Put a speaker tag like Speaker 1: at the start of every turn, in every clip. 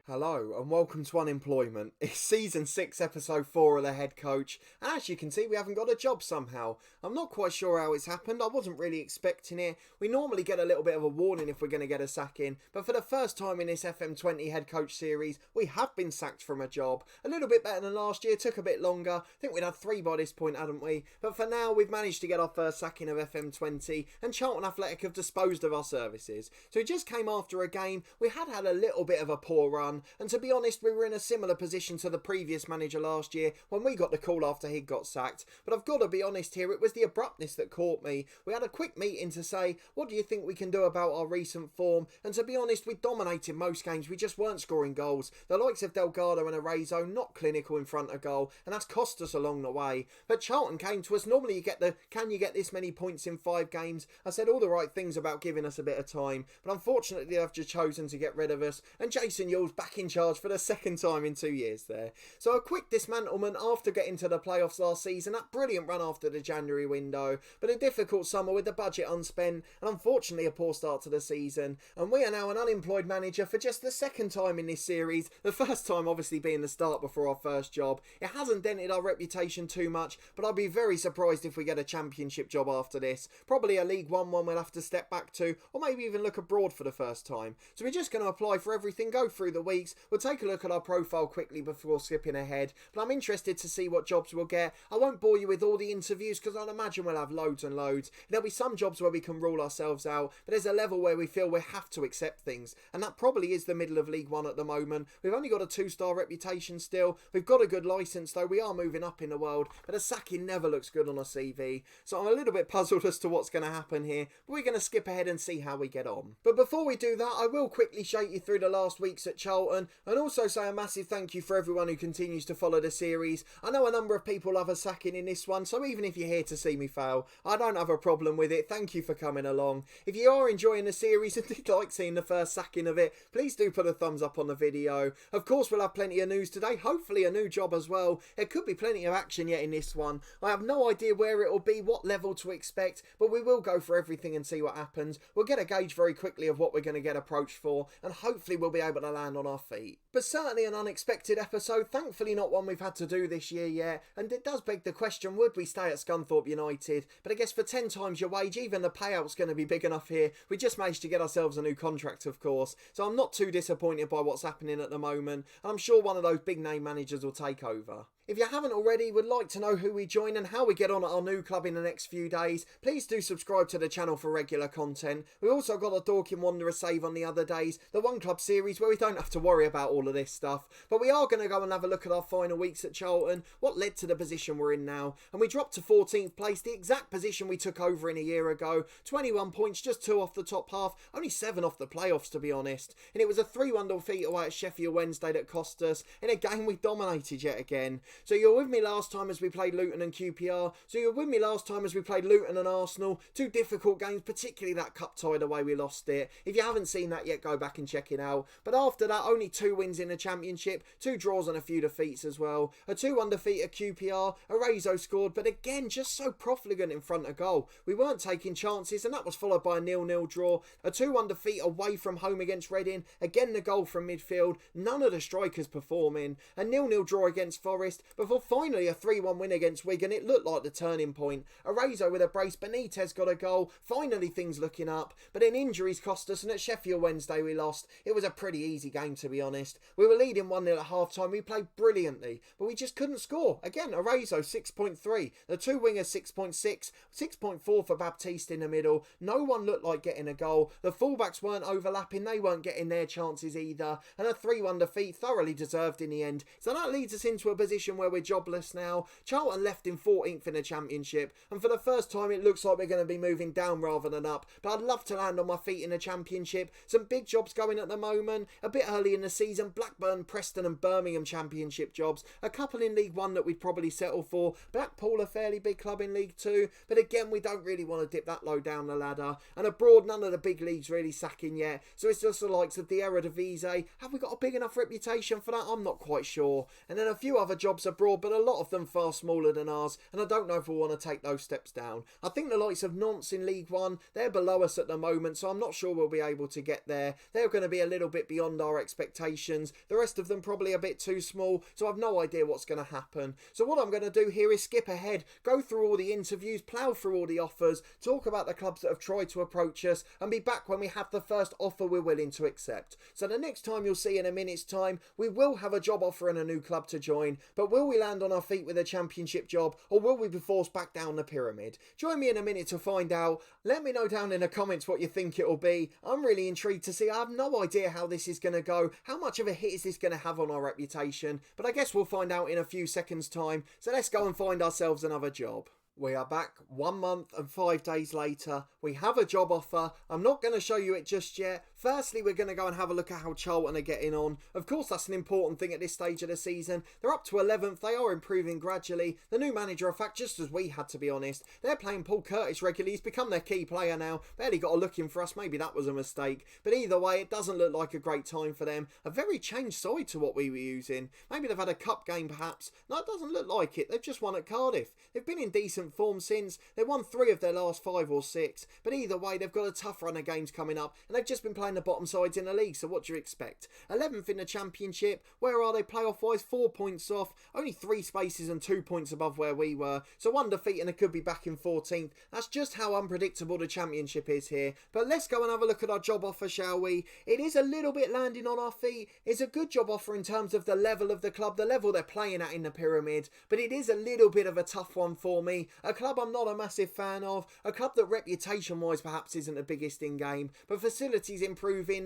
Speaker 1: Hello and welcome to Unemployment. It's season 6 episode 4 of The Head Coach, and as you can see we haven't got a job somehow. I'm not quite sure how it's happened. I wasn't really expecting it. We normally get a little bit of a warning if we're going to get a sack in, but for the first time in this FM20 Head Coach series we have been sacked from a job. A little bit better than last year, took a bit longer. I think we'd had 3 by this point, hadn't we? But for now we've managed to get our first sacking of FM20 and Charlton Athletic have disposed of our services. So it just came after a game. We had a little bit of a poor run. And to be honest, we were in a similar position to the previous manager last year when we got the call after he got sacked. But I've got to be honest here, it was the abruptness that caught me. We had a quick meeting to say, what do you think we can do about our recent form? And to be honest, we dominated most games. We just weren't scoring goals. The likes of Delgado and Arezzo, not clinical in front of goal, and that's cost us along the way. But Charlton came to us. Normally you get the, can you get this many points in 5 games? I said all the right things about giving us a bit of time. But unfortunately they've just chosen to get rid of us. And Jason Yule's back in charge for the second time in 2 years there. So a quick dismantlement after getting to the playoffs last season, that brilliant run after the January window, but a difficult summer with the budget unspent and unfortunately a poor start to the season. And we are now an unemployed manager for just the second time in this series, the first time obviously being the start before our first job. It hasn't dented our reputation too much, but I'd be very surprised if we get a championship job after this. Probably a League One we'll have to step back to, or maybe even look abroad for the first time. So we're just going to apply for everything, go through the weeks. We'll take a look at our profile quickly before skipping ahead, but I'm interested to see what jobs we'll get. I won't bore you with all the interviews because I'd imagine we'll have loads and loads. There'll be some jobs where we can rule ourselves out, but there's a level where we feel we have to accept things, and that probably is the middle of League One at the moment. We've only got a 2-star reputation still. We've got a good licence though. We are moving up in the world, but a sacking never looks good on a CV. So I'm a little bit puzzled as to what's going to happen here, but we're going to skip ahead and see how we get on. But before we do that, I will quickly shake you through the last weeks at Charlton and also say a massive thank you for everyone who continues to follow the series. I know a number of people love a sacking in this one, so even if you're here to see me fail, I don't have a problem with it. Thank you for coming along. If you are enjoying the series and did like seeing the first sacking of it, please do put a thumbs up on the video. Of course we'll have plenty of news today, hopefully a new job as well. There could be plenty of action yet in this one. I have no idea where it will be, what level to expect, but we will go for everything and see what happens. We'll get a gauge very quickly of what we're going to get approached for, and hopefully we'll be able to land on our feet. But certainly an unexpected episode, thankfully not one we've had to do this year yet, and it does beg the question, would we stay at Scunthorpe United? But I guess for 10 times your wage, even the payout's going to be big enough here. We just managed to get ourselves a new contract, of course, so I'm not too disappointed by what's happening at the moment, and I'm sure one of those big name managers will take over. If you haven't already, would like to know who we join and how we get on at our new club in the next few days, please do subscribe to the channel for regular content. We also got a Dorking Wanderer save on the other days, the One Club series where we don't have to worry about all of this stuff. But we are going to go and have a look at our final weeks at Charlton, what led to the position we're in now. And we dropped to 14th place, the exact position we took over in a year ago. 21 points, just 2 off the top half, only 7 off the playoffs to be honest. And it was a 3-1 defeat away at Sheffield Wednesday that cost us, in a game we dominated yet again. So you were with me last time as we played Luton and QPR. So you were with me last time as we played Luton and Arsenal. 2 difficult games, particularly that cup tie, the way we lost it. If you haven't seen that yet, go back and check it out. But after that, only 2 wins in the Championship, 2 draws and a few defeats as well. A 2-1 defeat at QPR. Arezzo scored, but again, just so profligate in front of goal. We weren't taking chances, and that was followed by a 0-0 draw. A 2-1 defeat away from home against Reading. Again, the goal from midfield. None of the strikers performing. A 0-0 draw against Forest, before finally a 3-1 win against Wigan. It looked like the turning point. Arezzo with a brace, Benitez got a goal. Finally things looking up, but then injuries cost us, and at Sheffield Wednesday we lost. It was a pretty easy game to be honest. We were leading 1-0 at half time. We played brilliantly, but we just couldn't score. Again, Arezzo 6.3, the 2 wingers 6.6, 6.4 for Baptiste in the middle. No one looked like getting a goal. The fullbacks weren't overlapping, they weren't getting their chances either, and a 3-1 defeat, thoroughly deserved in the end. So that leads us into a position where we're jobless now. Charlton left in 14th in the Championship, and for the first time it looks like we're going to be moving down rather than up, but I'd love to land on my feet in the Championship. Some big jobs going at the moment, a bit early in the season, Blackburn, Preston and Birmingham Championship jobs, a couple in League One that we'd probably settle for, Blackpool a fairly big club in League Two, but again we don't really want to dip that low down the ladder, and abroad none of the big leagues really sacking yet, so it's just the likes of the Eredivisie. Have we got a big enough reputation for that? I'm not quite sure. And then a few other jobs abroad, but a lot of them far smaller than ours, and I don't know if we'll want to take those steps down. I think the likes of Nantes in League One, they're below us at the moment, so I'm not sure we'll be able to get there. They're going to be a little bit beyond our expectations. The rest of them probably a bit too small, so I've no idea what's going to happen. So what I'm going to do here is skip ahead, go through all the interviews, plough through all the offers, talk about the clubs that have tried to approach us, and be back when we have the first offer we're willing to accept. So the next time you'll see in a minute's time, we will have a job offer and a new club to join, but will we land on our feet with a championship job, or will we be forced back down the pyramid? Join me in a minute to find out. Let me know down in the comments what you think it'll be. I'm really intrigued to see. I have no idea how this is going to go. How much of a hit is this going to have on our reputation? But I guess we'll find out in a few seconds' time. So let's go and find ourselves another job. We are back 1 month and 5 days later. We have a job offer. I'm not going to show you it just yet. Firstly, we're going to go and have a look at how Charlton are getting on. Of course, that's an important thing at this stage of the season. They're up to 11th. They are improving gradually. The new manager, in fact, just as we had to be honest. They're playing Paul Curtis regularly. He's become their key player now. Barely got a look in for us. Maybe that was a mistake. But either way, it doesn't look like a great time for them. A very changed side to what we were using. Maybe they've had a cup game perhaps. No, it doesn't look like it. They've just won at Cardiff. They've been in decent form since. They've won 3 of their last 5 or 6. But either way, they've got a tough run of games coming up. And they've just been playing the bottom sides in the league, so what do you expect? 11th in the championship. Where are they playoff wise? 4 points off, only 3 spaces and 2 points above where we were, so one defeat and it could be back in 14th. That's just how unpredictable the championship is here. But let's go and have a look at our job offer, shall we? It is a little bit landing on our feet. It's a good job offer in terms of the level of the club, the level they're playing at in the pyramid, but it is a little bit of a tough one for me. A club I'm not a massive fan of, a club that reputation wise perhaps isn't the biggest in game, but facilities improving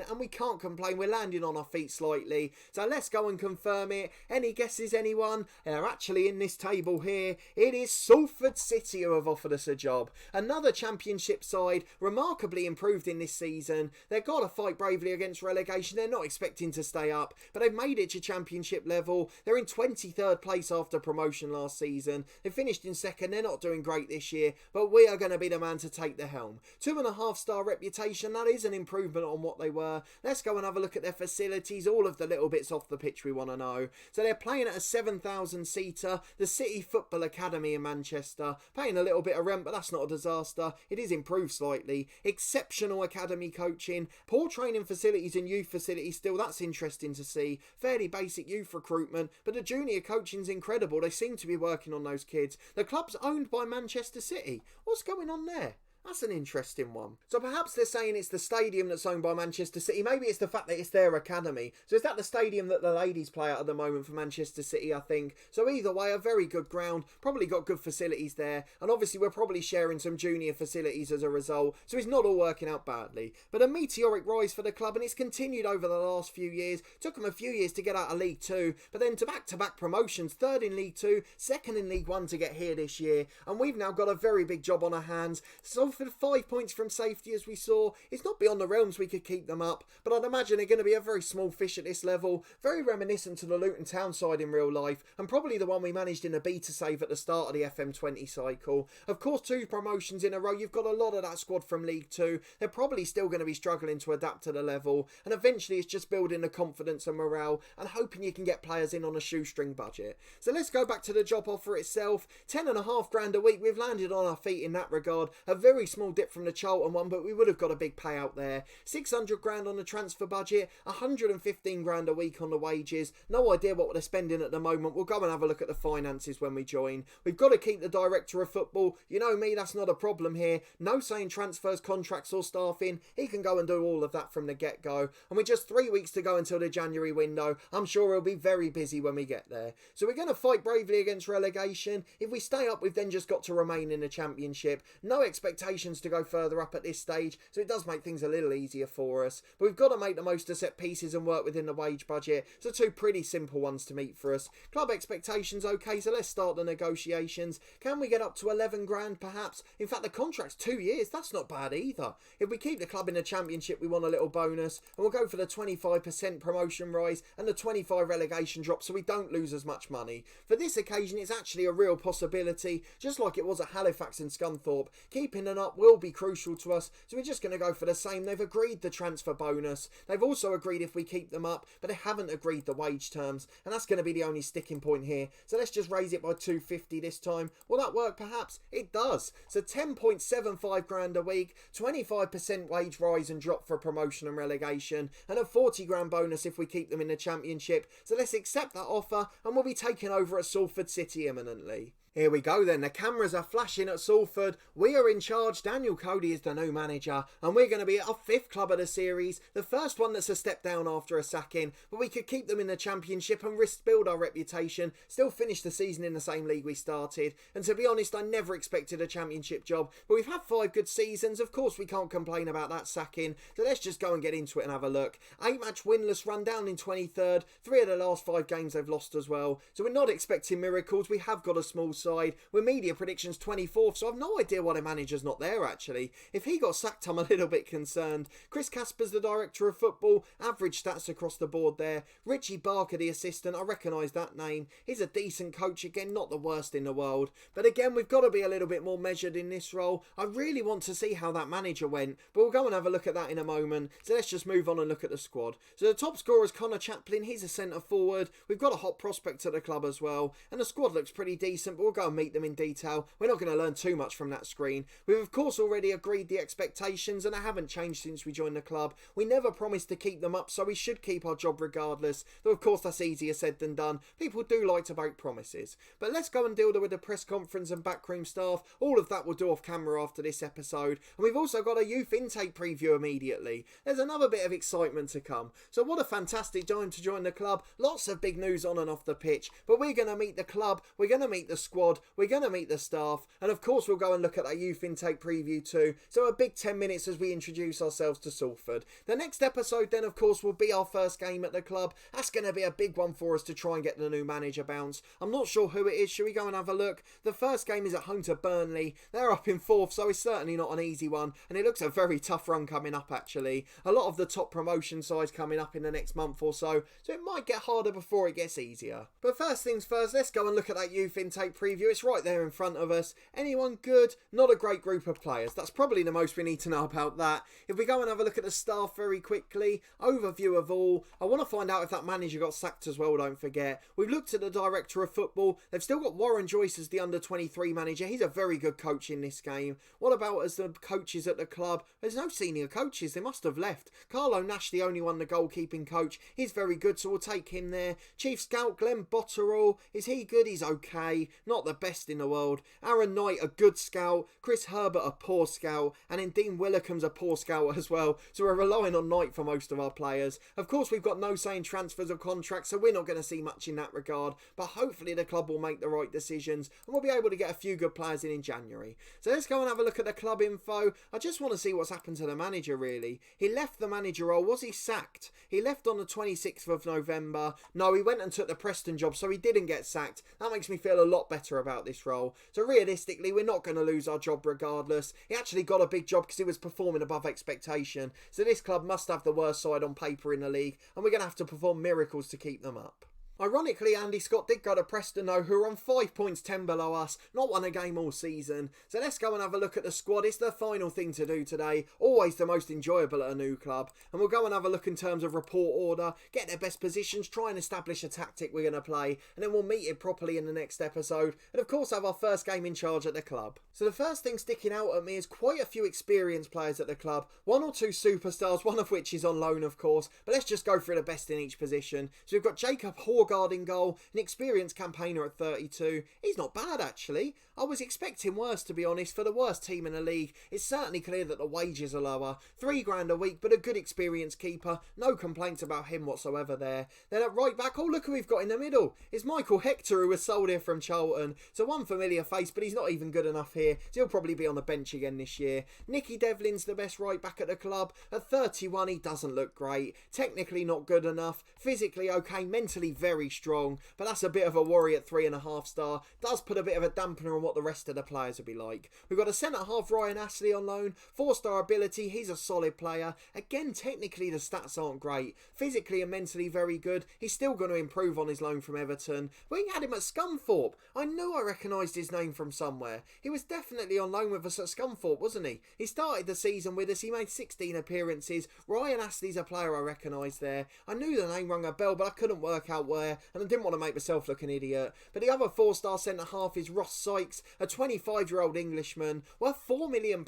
Speaker 1: and we can't complain. We're landing on our feet slightly, so let's go and confirm it. Any guesses, anyone? They're actually in this table here. It is Salford City who have offered us a job. Another championship side, remarkably improved in this season. They've got to fight bravely against relegation. They're not expecting to stay up, but they've made it to championship level. They're in 23rd place after promotion last season. They finished in 2nd. They're not doing great this year, but we are going to be the man to take the helm. 2.5-star reputation, that is an improvement on what they were. Let's go and have a look at their facilities, all of the little bits off the pitch we want to know. So they're playing at a 7,000 seater, the City Football Academy in Manchester, paying a little bit of rent, but that's not a disaster. It is improved slightly. Exceptional academy coaching, poor training facilities and youth facilities still, that's interesting to see. Fairly basic youth recruitment, but the junior coaching's incredible. They seem to be working on those kids. The club's owned by Manchester City. What's going on there? That's an interesting one. So perhaps they're saying it's the stadium that's owned by Manchester City. Maybe it's the fact that it's their academy. So is that the stadium that the ladies play at the moment for Manchester City, I think? So either way, a very good ground. Probably got good facilities there. And obviously we're probably sharing some junior facilities as a result. So it's not all working out badly. But a meteoric rise for the club, and it's continued over the last few years. Took them a few years to get out of League 2. But then to back-to-back promotions. 3rd in League 2, 2nd in League 1 to get here this year. And we've now got a very big job on our hands. So for 5 points from safety, as we saw, it's not beyond the realms we could keep them up, but I'd imagine they're going to be a very small fish at this level, very reminiscent to the Luton Town side in real life, and probably the one we managed in a beta save at the start of the FM20 cycle. Of course, 2 promotions in a row, you've got a lot of that squad from League 2, they're probably still going to be struggling to adapt to the level, and eventually it's just building the confidence and morale, and hoping you can get players in on a shoestring budget. So let's go back to the job offer itself. 10.5 grand a week, we've landed on our feet in that regard, a very small dip from the Charlton one, but we would have got a big payout there. 600 grand on the transfer budget, 115 grand a week on the wages. No idea what they're spending at the moment. We'll go and have a look at the finances when we join. We've got to keep the director of football. You know me, that's not a problem here. No saying transfers, contracts or staffing. He can go and do all of that from the get-go. And with just 3 weeks to go until the January window, I'm sure he'll be very busy when we get there. So we're going to fight bravely against relegation. If we stay up, we've then just got to remain in the championship. No expectations to go further up at this stage, so it does make things a little easier for us. But we've got to make the most of set pieces and work within the wage budget. So 2 pretty simple ones to meet for us. Club expectations okay, so let's start the negotiations. Can we get up to 11 grand perhaps? In fact, the contract's 2 years. That's not bad either. If we keep the club in the championship, we want a little bonus, and we'll go for the 25% promotion rise and the 25 relegation drop, so we don't lose as much money. For this occasion, it's actually a real possibility, just like it was at Halifax and Scunthorpe. Keeping an up will be crucial to us, so we're just going to go for the same. They've agreed the transfer bonus. They've also agreed if we keep them up, but they haven't agreed the wage terms, and that's going to be the only sticking point here. So let's just raise it by 250 this time. Will that work? Perhaps it does. So 10.75 grand a week, 25% wage rise and drop for promotion and relegation, and a 40 grand bonus if we keep them in the Championship. So let's accept that offer, and we'll be taking over at Salford City imminently. Here we go then, the cameras are flashing at Salford, we are in charge, Daniel Cody is the new manager, and we're going to be at our 5th club of the series, the first one that's a step down after a sacking, but we could keep them in the Championship and risk build our reputation, still finish the season in the same league we started, and to be honest, I never expected a Championship job, but we've had 5 good seasons, of course we can't complain about that sacking, so let's just go and get into it and have a look. 8-match winless run down in 23rd, 3 of the last 5 games they've lost as well, so we're not expecting miracles, we have got a small side. We're media predictions 24th, so I've no idea why the manager's not there actually. If he got sacked, I'm a little bit concerned. Chris Casper's the director of football, average stats across the board there. Richie Barker, the assistant, I recognise that name. He's a decent coach, again, not the worst in the world. But again, we've got to be a little bit more measured in this role. I really want to see how that manager went, but we'll go and have a look at that in a moment. So let's just move on and look at the squad. So the top scorer is Connor Chaplin, he's a centre forward. We've got a hot prospect at the club as well, and the squad looks pretty decent, but we'll go and meet them in detail. We're not going to learn too much from that screen. We've of course already agreed the expectations, and they haven't changed since we joined the club. We never promised to keep them up, so we should keep our job regardless, though of course that's easier said than done. People do like to break promises. But let's go and deal with the press conference and backroom staff. All of that we'll do off camera after this episode, and we've also got a youth intake preview immediately. There's another bit of excitement to come. So what a fantastic time to join the club. Lots of big news on and off the pitch, but we're going to meet the club, we're going to meet the squad, we're going to meet the staff, and of course we'll go and look at that youth intake preview too. So a big 10 minutes as we introduce ourselves to Salford. The next episode then of course will be our first game at the club. That's going to be a big one for us to try and get the new manager bounce. I'm not sure who it is. Should we go and have a look? The first game is at home to Burnley. They're up in 4th, so it's certainly not an easy one, and it looks a very tough run coming up actually. A lot of the top promotion sides coming up in the next month or so it might get harder before it gets easier. But first things first, let's go and look at that youth intake preview. It's right there in front of us. Anyone good? Not a great group of players. That's probably the most we need to know about that. If we go and have a look at the staff very quickly, overview of all. I want to find out if that manager got sacked as well, don't forget. We've looked at the director of football. They've still got Warren Joyce as the under-23 manager. He's a very good coach in this game. What about as the coaches at the club? There's no senior coaches. They must have left. Carlo Nash, the only one, the goalkeeping coach. He's very good, so we'll take him there. Chief Scout Glenn Botterill. Is he good? He's okay. Not the best in the world. Aaron Knight, a good scout. Chris Herbert, a poor scout. And then Dean Willicom's a poor scout as well. So we're relying on Knight for most of our players. Of course, we've got no say in transfers or contracts, so we're not going to see much in that regard. But hopefully the club will make the right decisions, and we'll be able to get a few good players in January. So let's go and have a look at the club info. I just want to see what's happened to the manager, really. He left the manager role. Was he sacked? He left on the 26th of November. No, he went and took the Preston job, so he didn't get sacked. That makes me feel a lot better about this role. So realistically, we're not going to lose our job regardless. He actually got a big job because he was performing above expectation. So this club must have the worst side on paper in the league, and we're going to have to perform miracles to keep them up. Ironically, Andy Scott did go to Preston though, who are on 5 points 10 below us, not won a game all season. So let's go and have a look at the squad. It's the final thing to do today, always the most enjoyable at a new club. And we'll go and have a look in terms of report order, get their best positions, try and establish a tactic we're going to play, and then we'll meet it properly in the next episode. And of course have our first game in charge at the club. So the first thing sticking out at me is quite a few experienced players at the club, 1 or 2 superstars, one of which is on loan of course, but let's just go through the best in each position. So we've got Jacob Horgard in goal, an experienced campaigner at 32. He's not bad actually. I was expecting worse, to be honest. For the worst team in the league, it's certainly clear that the wages are lower. £3 a week, but a good experienced keeper. No complaints about him whatsoever there. Then at right back, oh look who we've got in the middle. It's Michael Hector, who was sold here from Charlton. So one familiar face, but he's not even good enough here. So he'll probably be on the bench again this year. Nicky Devlin's the best right back at the club. At 31, he doesn't look great. Technically not good enough. Physically okay. Mentally very very strong, but that's a bit of a worry at 3.5 star. Does put a bit of a dampener on what the rest of the players will be like. We've got a centre-half Ryan Astley on loan, 4-star ability, he's a solid player. Again, technically the stats aren't great. Physically and mentally very good. He's still going to improve on his loan from Everton. We had him at Scunthorpe. I knew I recognised his name from somewhere. He was definitely on loan with us at Scunthorpe, wasn't he? He started the season with us, he made 16 appearances. Ryan Astley's a player I recognised there. I knew the name rung a bell, but I couldn't work out where, and I didn't want to make myself look an idiot. But the other 4-star centre-half is Ross Sykes, a 25-year-old Englishman, worth £4 million.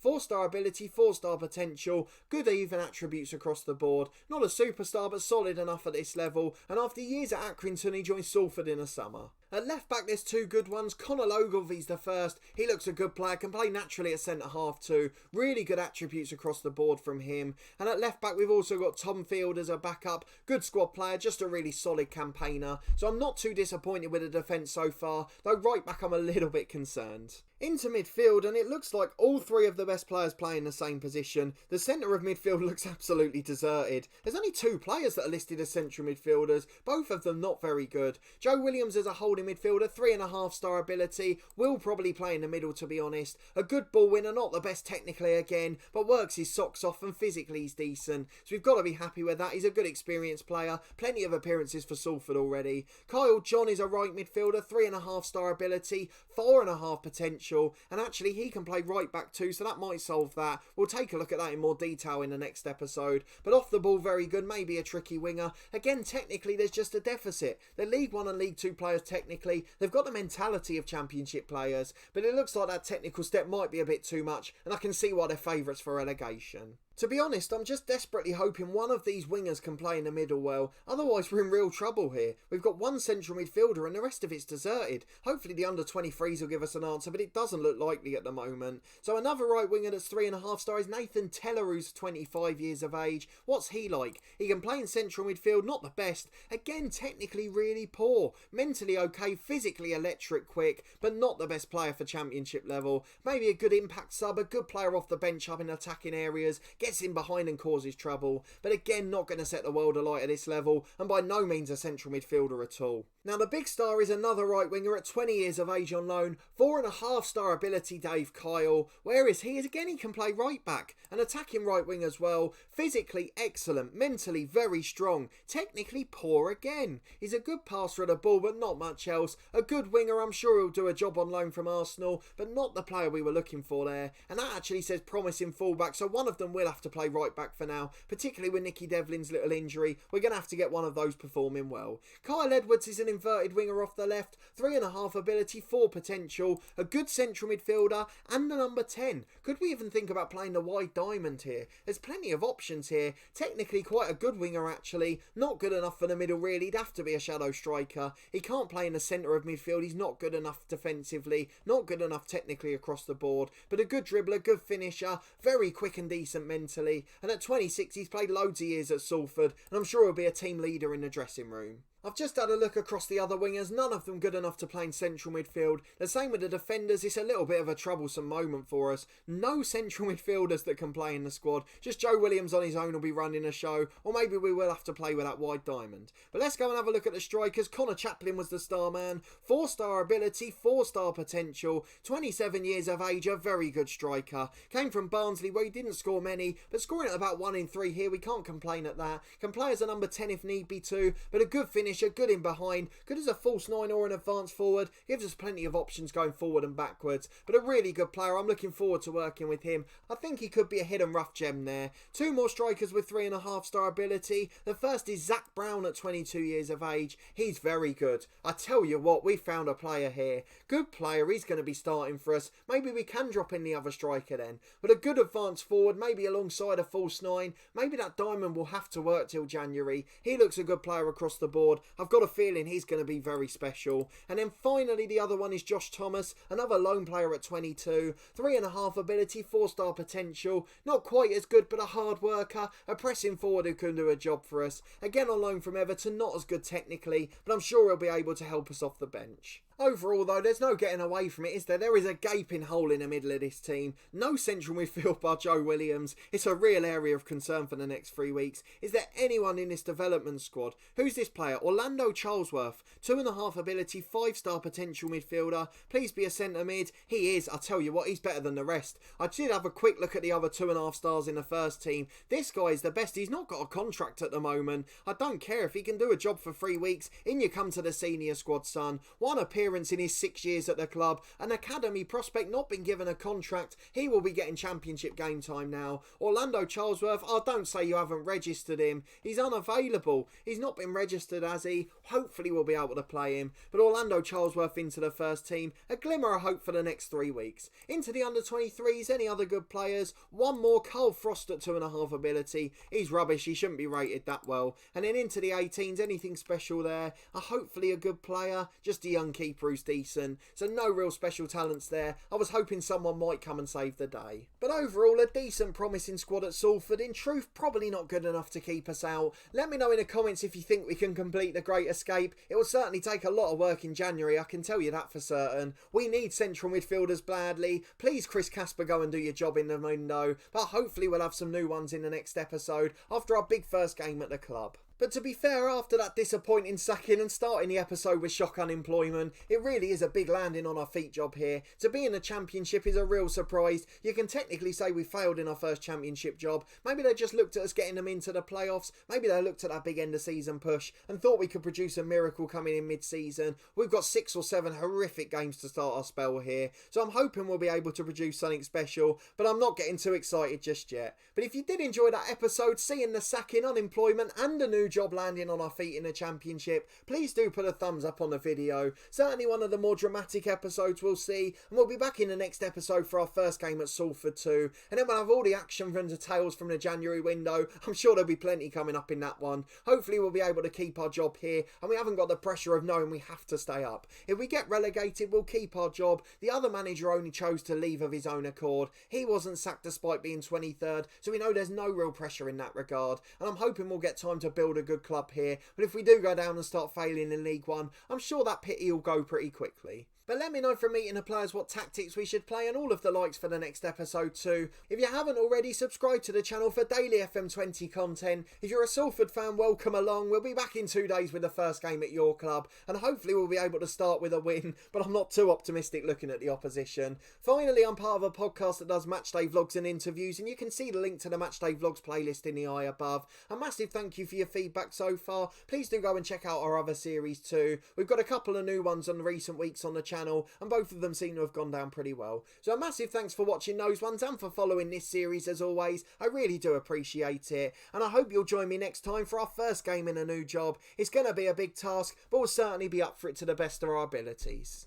Speaker 1: 4-star ability, 4-star potential, good even attributes across the board. Not a superstar, but solid enough at this level, and after years at Accrington, he joined Salford in the summer. At left back, there's two good ones. Conor Ogilvy's the first. He looks a good player, can play naturally at centre half too. Really good attributes across the board from him. And at left back, we've also got Tom Field as a backup. Good squad player, just a really solid campaigner. So I'm not too disappointed with the defence so far, though right back I'm a little bit concerned. Into midfield, and it looks like all three of the best players play in the same position. The centre of midfield looks absolutely deserted. There's only two players that are listed as central midfielders, both of them not very good. Joe Williams as a holding midfielder, 3.5-star ability, will probably play in the middle to be honest. A good ball winner, not the best technically again, but works his socks off and physically he's decent. So we've got to be happy with that. He's a good experienced player, plenty of appearances for Salford already. Kyle John is a right midfielder, 3.5-star ability, 4.5 potential. And actually he can play right back too, so that might solve that. We'll take a look at that in more detail in the next episode. But off the ball very good, maybe a tricky winger. Again, technically there's just a deficit. They're League 1 and League 2 players technically. They've got the mentality of Championship players, but it looks like that technical step might be a bit too much, and I can see why they're favourites for relegation. To be honest, I'm just desperately hoping one of these wingers can play in the middle well, otherwise we're in real trouble here. We've got one central midfielder and the rest of it's deserted. Hopefully the under-23s will give us an answer, but it doesn't look likely at the moment. So another right winger that's 3.5 star is Nathan Teller, who's 25 years of age. What's he like? He can play in central midfield, not the best. Again, technically really poor. Mentally okay, physically electric quick, but not the best player for Championship level. Maybe a good impact sub, a good player off the bench up in attacking areas, gets in behind and causes trouble, but again not going to set the world alight at this level, and by no means a central midfielder at all. Now the big star is another right winger at 20 years of age on loan, 4.5-star ability Dave Kyle. Where is he? Again he can play right back, an attacking right wing as well, physically excellent, mentally very strong, technically poor again. He's a good passer of the ball but not much else, a good winger. I'm sure he'll do a job on loan from Arsenal, but not the player we were looking for there, and that actually says promising fullback, so one of them will have to play right back for now, particularly with Nicky Devlin's little injury. We're going to have to get one of those performing well. Kyle Edwards is an inverted winger off the left, 3.5 ability, 4 potential, a good central midfielder and the number 10. Could we even think about playing the wide diamond here? There's plenty of options here. Technically quite a good winger actually, not good enough for the middle really. He'd have to be a shadow striker. He can't play in the centre of midfield. He's not good enough defensively, not good enough technically across the board, but a good dribbler, good finisher, very quick and decent mentally, and at 26 he's played loads of years at Salford, and I'm sure he'll be a team leader in the dressing room. I've just had a look across the other wingers, none of them good enough to play in central midfield. The same with the defenders, it's a little bit of a troublesome moment for us. No central midfielders that can play in the squad, just Joe Williams on his own will be running a show, or maybe we will have to play with that wide diamond. But let's go and have a look at the strikers. Connor Chaplin was the star man, 4-star ability, 4-star potential, 27 years of age, a very good striker. Came from Barnsley where he didn't score many, but scoring at about 1 in 3 here, we can't complain at that. Can play as a number 10 if need be too, but a good finish, good in behind, good as a false 9 or an advanced forward, gives us plenty of options going forward and backwards, but a really good player. I'm looking forward to working with him. I think he could be a hidden rough gem there. Two more strikers with 3.5-star ability. The first is Zach Brown at 22 years of age. He's very good. I tell you what, we found a player here. Good player, he's going to be starting for us. Maybe we can drop in the other striker then, but a good advanced forward, maybe alongside a false 9. Maybe that diamond will have to work till January. He looks a good player across the board. I've got a feeling he's going to be very special. And then finally the other one is Josh Thomas, another lone player at 22, 3.5 ability, 4-star potential, not quite as good but a hard worker, a pressing forward who can do a job for us. Again on loan from Everton, not as good technically, but I'm sure he'll be able to help us off the bench. Overall though, there's no getting away from it, is there? There is a gaping hole in the middle of this team. No central midfield by Joe Williams. It's a real area of concern for the next 3 weeks. Is there anyone in this development squad? Who's this player? Orlando Charlesworth. 2.5 ability, 5-star potential midfielder. Please be a centre mid. He is. I tell you what, he's better than the rest. I did have a quick look at the other 2.5 stars in the first team. This guy is the best. He's not got a contract at the moment. I don't care if he can do a job for 3 weeks. In you come to the senior squad, son. One appearance in his 6 years at the club, an academy prospect, not been given a contract. He will be getting championship game time now. Orlando Charlesworth, oh, don't say you haven't registered him. He's unavailable. He's not been registered, has he? Hopefully we'll be able to play him. But Orlando Charlesworth into the first team, a glimmer of hope for the next 3 weeks. Into the under-23s, any other good players? One more, Carl Frost at 2.5 ability. He's rubbish, he shouldn't be rated that well. And then into the 18s, anything special there? Hopefully a good player, just a young keeper who's decent, so no real special talents there. I was hoping someone might come and save the day. But overall, a decent promising squad at Salford. In truth, probably not good enough to keep us out. Let me know in the comments if you think we can complete the Great Escape. It will certainly take a lot of work in January, I can tell you that for certain. We need central midfielders badly. Please, Chris Casper, go and do your job in the window. But hopefully we'll have some new ones in the next episode after our big first game at the club. But to be fair, after that disappointing sacking and starting the episode with shock unemployment, it really is a big landing on our feet job here. To be in the championship is a real surprise. You can technically say we failed in our first championship job. Maybe they just looked at us getting them into the playoffs. Maybe they looked at that big end of season push and thought we could produce a miracle coming in mid-season. We've got 6 or 7 horrific games to start our spell here, so I'm hoping we'll be able to produce something special, but I'm not getting too excited just yet. But if you did enjoy that episode, seeing the sacking, unemployment and a new job landing on our feet in the championship, please do put a thumbs up on the video. Certainly one of the more dramatic episodes we'll see, and we'll be back in the next episode for our first game at Salford too, and then we'll have all the action from the tales from the January window. I'm sure there'll be plenty coming up in that one. Hopefully we'll be able to keep our job here, and we haven't got the pressure of knowing we have to stay up. If we get relegated, we'll keep our job. The other manager only chose to leave of his own accord. He wasn't sacked despite being 23rd, so we know there's no real pressure in that regard, and I'm hoping we'll get time to build a good club here. But if we do go down and start failing in League One, I'm sure that pity will go pretty quickly. But let me know from meeting the players what tactics we should play and all of the likes for the next episode too. If you haven't already, subscribe to the channel for daily FM20 content. If you're a Salford fan, welcome along. We'll be back in 2 days with the first game at your club, and hopefully we'll be able to start with a win, but I'm not too optimistic looking at the opposition. Finally, I'm part of a podcast that does matchday vlogs and interviews, and you can see the link to the matchday vlogs playlist in the eye above. A massive thank you for your feedback so far. Please do go and check out our other series too. We've got a couple of new ones on the recent weeks on the channel, and both of them seem to have gone down pretty well. So a massive thanks for watching those ones and for following this series as always. I really do appreciate it, and I hope you'll join me next time for our first game in a new job. It's going to be a big task, but we'll certainly be up for it to the best of our abilities.